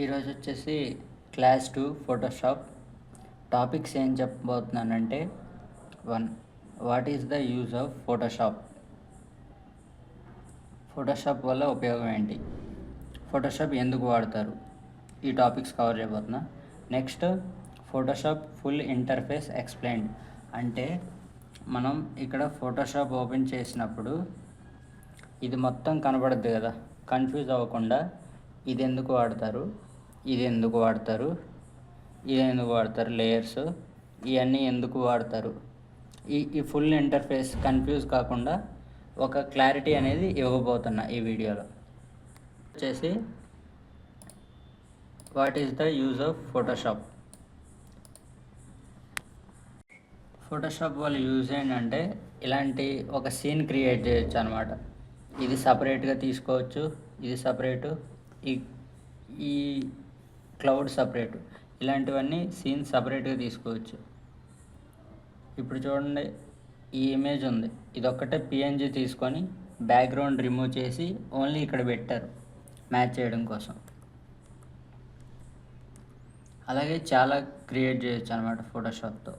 ఈరోజు వచ్చేసి class 2 Photoshop topics ఏం చెప్పబోతున్నానంటే 1. What is the use of Photoshop? Photoshop వల్ల ఉపయోగం ఏంటి? ఫోటోషాప్ ఎందుకు వాడతారు? ఈ టాపిక్స్ కవర్ చేయబోతున్నా. Next, Photoshop full interface explained అంటే మనం ఇక్కడ ఫోటోషాప్ ఓపెన్ చేసినప్పుడు ఇది మొత్తం కనబడుద్ది కదా, కన్ఫ్యూజ్ అవ్వకుండా ఇది ఎందుకు వాడతారు, ఇది ఎందుకు వాడతారు, ఇది ఎందుకు వాడతారు, లేయర్స్ ఇవన్నీ ఎందుకు వాడతారు, ఈ ఫుల్ ఇంటర్ఫేస్ కన్ఫ్యూజ్ కాకుండా ఒక క్లారిటీ అనేది ఇవ్వబోతున్నా ఈ వీడియోలో. వచ్చేసి what is the use of Photoshop? Photoshop వల్ల యూజ్ ఏంటంటే ఇలాంటి ఒక సీన్ క్రియేట్ చేయొచ్చు అనమాట. ఇది సపరేట్గా తీసుకోవచ్చు, ఇది సపరేటు, ఈ క్లౌడ్ సపరేటు, ఇలాంటివన్నీ సీన్ సపరేట్గా తీసుకోవచ్చు. ఇప్పుడు చూడండి, ఈ ఇమేజ్ ఉంది, ఇదొక్కటే పిఎన్జీ తీసుకొని బ్యాక్గ్రౌండ్ రిమూవ్ చేసి ఓన్లీ ఇక్కడ పెట్టారు మ్యాచ్ చేయడం కోసం. అలాగే చాలా క్రియేట్ చేయొచ్చు అనమాట ఫోటోషాప్తో.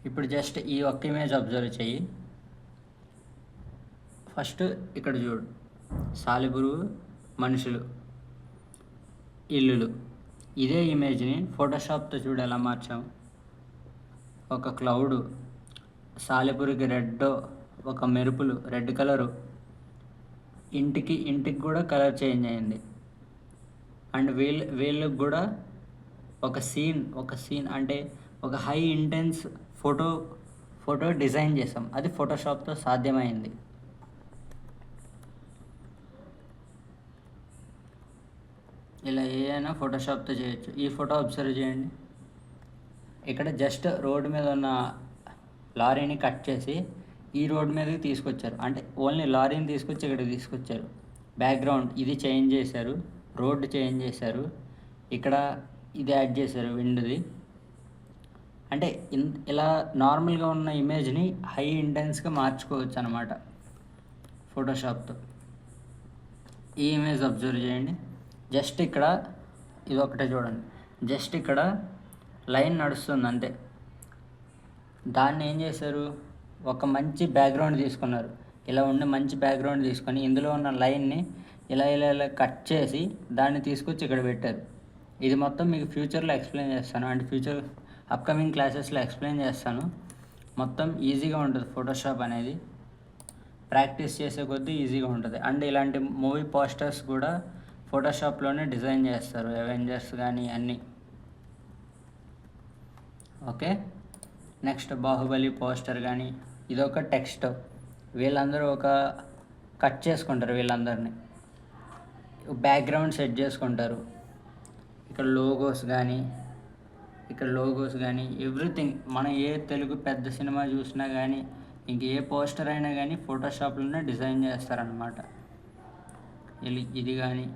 ఇప్పుడు జస్ట్ ఈ ఒక్క ఇమేజ్ అబ్జర్వ్ చెయ్యి. ఫస్ట్ ఇక్కడ చూడు, సాలెపురుగు, మనుషులు, ఇల్లులు. ఇదే ఇమేజ్ని ఫోటోషాప్తో చూడు ఎలా మార్చాము. ఒక క్లౌడు, సాలెపురుగు రెడ్, ఒక మెరుపులు రెడ్ కలరు, ఇంటికి కూడా కలర్ చేంజ్ అయింది. అండ్ వీళ్ళకి కూడా ఒక సీన్ అంటే ఒక హై ఇంటెన్స్ ఫోటో డిజైన్ చేసాం. అది ఫోటోషాప్తో సాధ్యమైంది. ఇలా ఏదైనా ఫోటోషాప్తో చేయొచ్చు. ఈ ఫోటో అబ్జర్వ్ చేయండి. ఇక్కడ జస్ట్ రోడ్డు మీద ఉన్న లారీని కట్ చేసి ఈ రోడ్ మీదకి తీసుకొచ్చారు. అంటే ఓన్లీ లారీని తీసుకొచ్చి ఇక్కడికి తీసుకొచ్చారు. బ్యాక్గ్రౌండ్ ఇది చేంజ్ చేశారు, రోడ్డు చేంజ్ చేశారు, ఇక్కడ ఇది యాడ్ చేశారు విండ్ది. అంటే ఇలా నార్మల్గా ఉన్న ఇమేజ్ని హై ఇంటెన్స్గా మార్చుకోవచ్చు అనమాట ఫోటోషాప్తో. ఈ ఇమేజ్ అబ్జర్వ్ చేయండి. జస్ట్ ఇక్కడ ఇది ఒకటే చూడండి, జస్ట్ ఇక్కడ లైన్ నడుస్తుంది అంతే. దాన్ని ఏం చేశారు, ఒక మంచి బ్యాక్గ్రౌండ్ తీసుకున్నారు. ఇలా ఉండే మంచి బ్యాక్గ్రౌండ్ తీసుకొని ఇందులో ఉన్న లైన్ని ఇలా కట్ చేసి దాన్ని తీసుకొచ్చి ఇక్కడ పెట్టారు. ఇది మొత్తం మీకు ఫ్యూచర్లో ఎక్స్ప్లెయిన్ చేస్తాను, అంటే ఫ్యూచర్ అప్కమింగ్ క్లాసెస్లో ఎక్స్ప్లెయిన్ చేస్తాను. మొత్తం ఈజీగా ఉంటుంది ఫోటోషాప్ అనేది, ప్రాక్టీస్ చేసే కొద్దీ ఈజీగా ఉంటుంది. అండ్ ఇలాంటి మూవీ పోస్టర్స్ కూడా ఫోటోషాప్లోనే డిజైన్ చేస్తారు, అవెంజర్స్ కానీ అన్నీ. ఓకే, నెక్స్ట్ బాహుబలి పోస్టర్ కానీ, ఇదొక టెక్స్ట్. వీళ్ళందరూ ఒక కట్ చేసుకుంటారు, వీళ్ళందరినీ బ్యాక్గ్రౌండ్ సెట్ చేసుకుంటారు. ఇక్కడ లోగోస్ కానీ ఎవ్రీథింగ్. మనం ఏ తెలుగు పెద్ద సినిమా చూసినా కానీ, ఇంక ఏ పోస్టర్ అయినా కానీ ఫోటోషాప్లోనే డిజైన్ చేస్తారనమాట. ఇది కానీ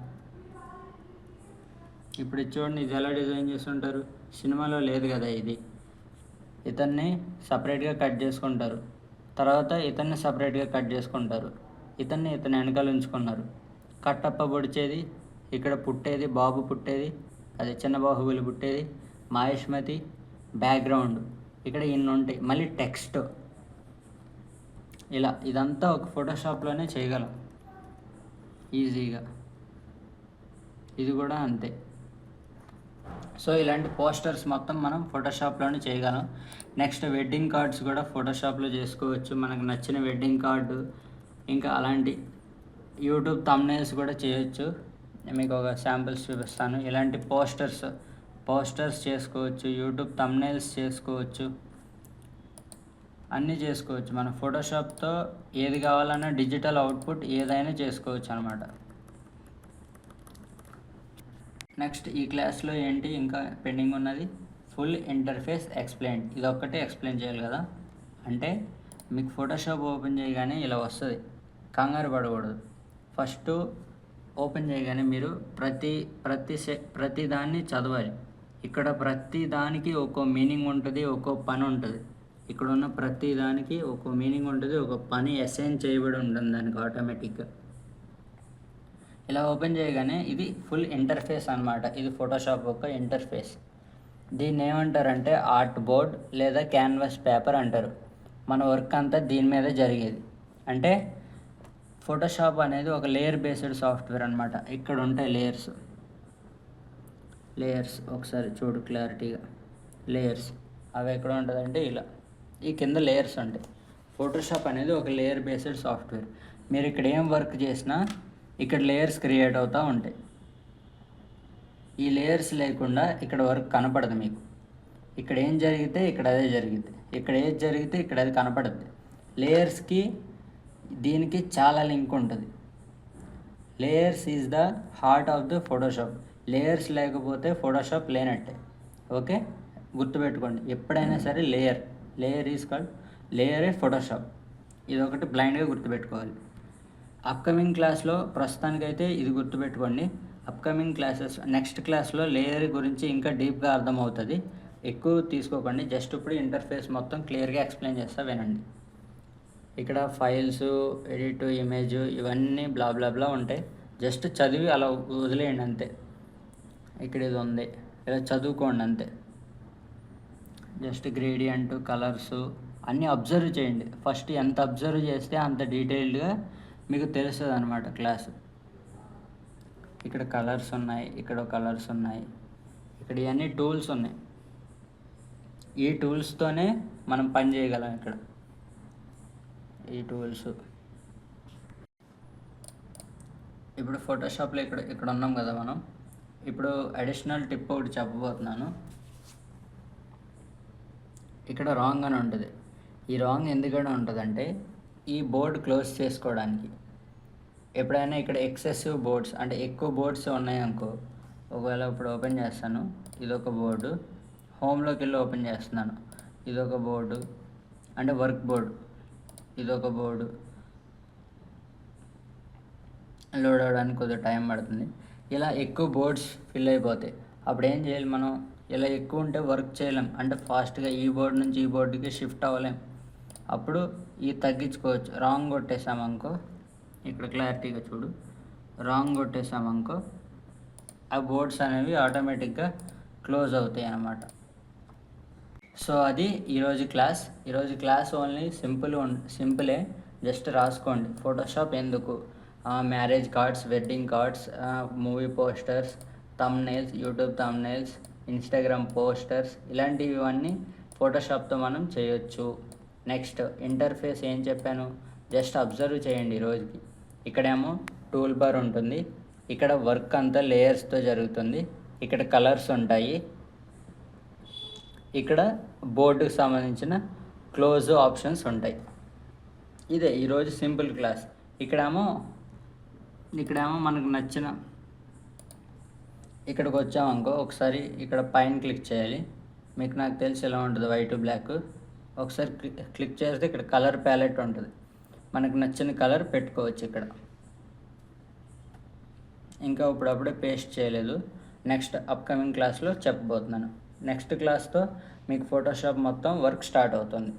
ఇప్పుడు చూడండి, ఇది ఎలా డిజైన్ చేస్తుంటారు. సినిమాలో లేదు కదా ఇది. ఇతన్ని సపరేట్గా కట్ చేసుకుంటారు, తర్వాత ఇతన్ని సపరేట్గా కట్ చేసుకుంటారు, ఇతన్ని వెనకాల ఉంచుకున్నారు. కట్టప్ప పొడిచేది, ఇక్కడ పుట్టేది బాబు పుట్టేది, అది చిన్న బాహుబలి పుట్టేది, మహేష్మతి, బ్యాక్గ్రౌండ్ ఇక్కడ ఇన్ని ఉంటాయి. మళ్ళీ టెక్స్ట్, ఇలా ఇదంతా ఒక ఫోటోషాప్లోనే చేయగలం ఈజీగా. ఇది కూడా అంతే. సో ఇలాంటి పోస్టర్స్ మొత్తం మనం ఫోటోషాప్లోనే చేయగలం. నెక్స్ట్ వెడ్డింగ్ కార్డ్స్ కూడా ఫోటోషాప్లో చేసుకోవచ్చు, మనకు నచ్చిన వెడ్డింగ్ కార్డు. ఇంకా అలాంటి యూట్యూబ్ థంబ్నెయిల్స్ కూడా చేయొచ్చు. మీకు ఒక శాంపిల్స్ చూపిస్తాను. ఇలాంటి పోస్టర్స్ చేసుకోవచ్చు, యూట్యూబ్ థంబ్నెయిల్స్ చేసుకోవచ్చు, అన్నీ చేసుకోవచ్చు. మన ఫోటోషాప్తో ఏది కావాలన్నా డిజిటల్ అవుట్పుట్ ఏదైనా చేసుకోవచ్చు అనమాట. నెక్స్ట్ ఈ క్లాస్లో ఏంటి ఇంకా పెండింగ్ ఉన్నది, ఫుల్ ఇంటర్ఫేస్ ఎక్స్ప్లెయిన్. ఇది ఒక్కటే ఎక్స్ప్లెయిన్ చేయాలి కదా. అంటే మీకు ఫోటోషాప్ ఓపెన్ చేయగానే ఇలా వస్తుంది, కంగారు పడకూడదు. ఫస్ట్ ఓపెన్ చేయగానే మీరు ప్రతి దాన్ని చదవాలి. ఇక్కడ ప్రతి దానికి ఒక్కో మీనింగ్ ఉంటుంది, ఒక్కో పని ఉంటుంది. ఇక్కడ ఉన్న ప్రతి దానికి ఒక్కో మీనింగ్ ఉంటుంది, ఒక పని అసైన్ చేయబడి ఉంటుంది దానికి ఆటోమేటిక్గా. ఇలా ఓపెన్ చేయగానే ఇది ఫుల్ ఇంటర్ఫేస్ అనమాట. ఇది ఫోటోషాప్ యొక్క ఇంటర్ఫేస్. దీన్ని ఏమంటారంటే ఆర్ట్ బోర్డ్ లేదా క్యాన్వాస్ పేపర్ అంటారు. మన వర్క్ అంతా దీని మీద జరిగేది. అంటే ఫోటోషాప్ అనేది ఒక లేయర్ బేస్డ్ సాఫ్ట్వేర్ అనమాట. ఇక్కడ ఉంటాయి లేయర్స్ ఒకసారి చూడు క్లారిటీగా. లేయర్స్ అవి ఎక్కడ ఉంటుందంటే ఇలా ఈ కింద లేయర్స్ ఉంటాయి. ఫోటోషాప్ అనేది ఒక లేయర్ బేస్డ్ సాఫ్ట్వేర్. మీరు ఇక్కడ ఏం వర్క్ చేసినా ఇక్కడ లేయర్స్ క్రియేట్ అవుతూ ఉంటాయి. ఈ లేయర్స్ లేకుండా ఇక్కడ వర్క్ కనపడదు మీకు. ఇక్కడ ఏం జరిగితే ఇక్కడ అదే జరిగిద్ది, ఇక్కడ ఏది జరిగితే ఇక్కడ అది కనపడుద్ది. లేయర్స్కి దీనికి చాలా లింక్ ఉంటుంది. Layers is the heart of the Photoshop. Layers లేకపోతే ఫోటోషాప్ లేనట్టే. ఓకే, గుర్తుపెట్టుకోండి ఎప్పుడైనా సరే లేయర్ ఈజ్ కాల్డ్ లేయరే ఫోటోషాప్. ఇది ఒకటి బ్లైండ్గా గుర్తుపెట్టుకోవాలి. అప్కమింగ్ క్లాస్లో ప్రస్తుతానికైతే ఇది గుర్తుపెట్టుకోండి. అప్కమింగ్ క్లాసెస్ నెక్స్ట్ క్లాస్లో లేయర్ గురించి ఇంకా డీప్గా అర్థమవుతుంది. ఎక్కువ తీసుకోకండి, జస్ట్ ఇప్పుడు ఇంటర్ఫేస్ మొత్తం క్లియర్గా ఎక్స్ప్లెయిన్ చేస్తా వినండి. ఇక్కడ ఫైల్స్, ఎడిట్, ఇమేజ్ ఇవన్నీ బ్లా బ్లా బ్లా ఉంటాయి. జస్ట్ చదివి అలా వదిలేయండి అంతే. ఇక్కడ ఇది ఉంది, ఇలా చదువుకోండి అంతే. జస్ట్ గ్రేడియంట్, కలర్స్ అన్నీ అబ్జర్వ్ చేయండి. ఫస్ట్ ఎంత అబ్జర్వ్ చేస్తే అంత డీటెయిల్డ్గా మీకు తెలుస్తుంది అనమాట క్లాసు. ఇక్కడ కలర్స్ ఉన్నాయి, ఇక్కడ కలర్స్ ఉన్నాయి, ఇక్కడ ఇవన్నీ టూల్స్ ఉన్నాయి. ఈ టూల్స్తోనే మనం పని చేయగలం. ఇక్కడ ఈ టూల్స్ ఇప్పుడు ఫోటోషాప్లో ఇక్కడ ఉన్నాం కదా మనం. ఇప్పుడు అడిషనల్ టిప్ ఒకటి చెప్పబోతున్నాను. ఇక్కడ రాంగ్ అని ఉంటుంది. ఈ రాంగ్ ఎందుకని ఉంటుందంటే ఈ బోర్డ్ క్లోజ్ చేసుకోవడానికి. ఎప్పుడైనా ఇక్కడ ఎక్సెసివ్ బోర్డ్స్ అంటే ఎక్కువ బోర్డ్స్ ఉన్నాయనుకో, ఒకవేళ ఇప్పుడు ఓపెన్ చేస్తాను, ఇదొక బోర్డు. హోమ్లోకి వెళ్ళి ఓపెన్ చేస్తున్నాను, ఇదొక బోర్డు అంటే వర్క్ బోర్డు, ఇదొక బోర్డు. లోడ్ అవ్వడానికి కొద్దిగా టైం పడుతుంది. ఇలా ఎక్కువ బోర్డ్స్ ఫిల్ అయిపోతాయి. అప్పుడు ఏం చేయాలి మనం? ఇలా ఎక్కువ ఉంటే వర్క్ చేయలేం, అంటే ఫాస్ట్గా ఈ బోర్డు నుంచి ఈ బోర్డుకి షిఫ్ట్ అవ్వలేం. అప్పుడు ఇది తగ్గించుకోవచ్చు. రాంగ్ కొట్టేసామనుకో, ఇక్కడ క్లారిటీగా చూడు, రాంగ్ కొట్టేసామనుకో ఆ బోర్డ్స్ అనేవి ఆటోమేటిక్గా క్లోజ్ అవుతాయి అన్నమాట. సో అది ఈరోజు క్లాస్ ఓన్లీ సింపులే. జస్ట్ రాసుకోండి ఫోటోషాప్ ఎందుకు, marriage cards, wedding cards, movie posters, thumbnails, YouTube thumbnails, Instagram posters, ఇలాంటివన్నీ ఫోటోషాప్తో మనం చేయొచ్చు. నెక్స్ట్ ఇంటర్ఫేస్ ఏం చెప్పాను, జస్ట్ అబ్జర్వ్ చేయండి ఈరోజుకి. ఇక్కడేమో టూల్ బార్ ఉంటుంది, ఇక్కడ వర్క్ అంతా లేయర్స్తో జరుగుతుంది, ఇక్కడ కలర్స్ ఉంటాయి, ఇక్కడ బోర్డుకి సంబంధించిన క్లోజ్ ఆప్షన్స్ ఉంటాయి. ఇదే ఈరోజు సింపుల్ క్లాస్. ఇక్కడేమో మనకు నచ్చిన ఇక్కడికి వచ్చామనుకో, ఒకసారి ఇక్కడ పైన క్లిక్ చేయాలి. మీకు నాకు తెలిసి ఎలా ఉంటుంది, వైట్ బ్లాక్. ఒకసారి క్లిక్ చేస్తే ఇక్కడ కలర్ ప్యాలెట్ ఉంటుంది, మనకు నచ్చిన కలర్ పెట్టుకోవచ్చు ఇక్కడ. ఇంకా ఇప్పుడప్పుడే పేస్ట్ చేయలేదు, నెక్స్ట్ అప్కమింగ్ క్లాస్లో చెప్పబోతున్నాను. నెక్స్ట్ క్లాస్తో మీకు ఫోటోషాప్ మొత్తం వర్క్ స్టార్ట్ అవుతుంది.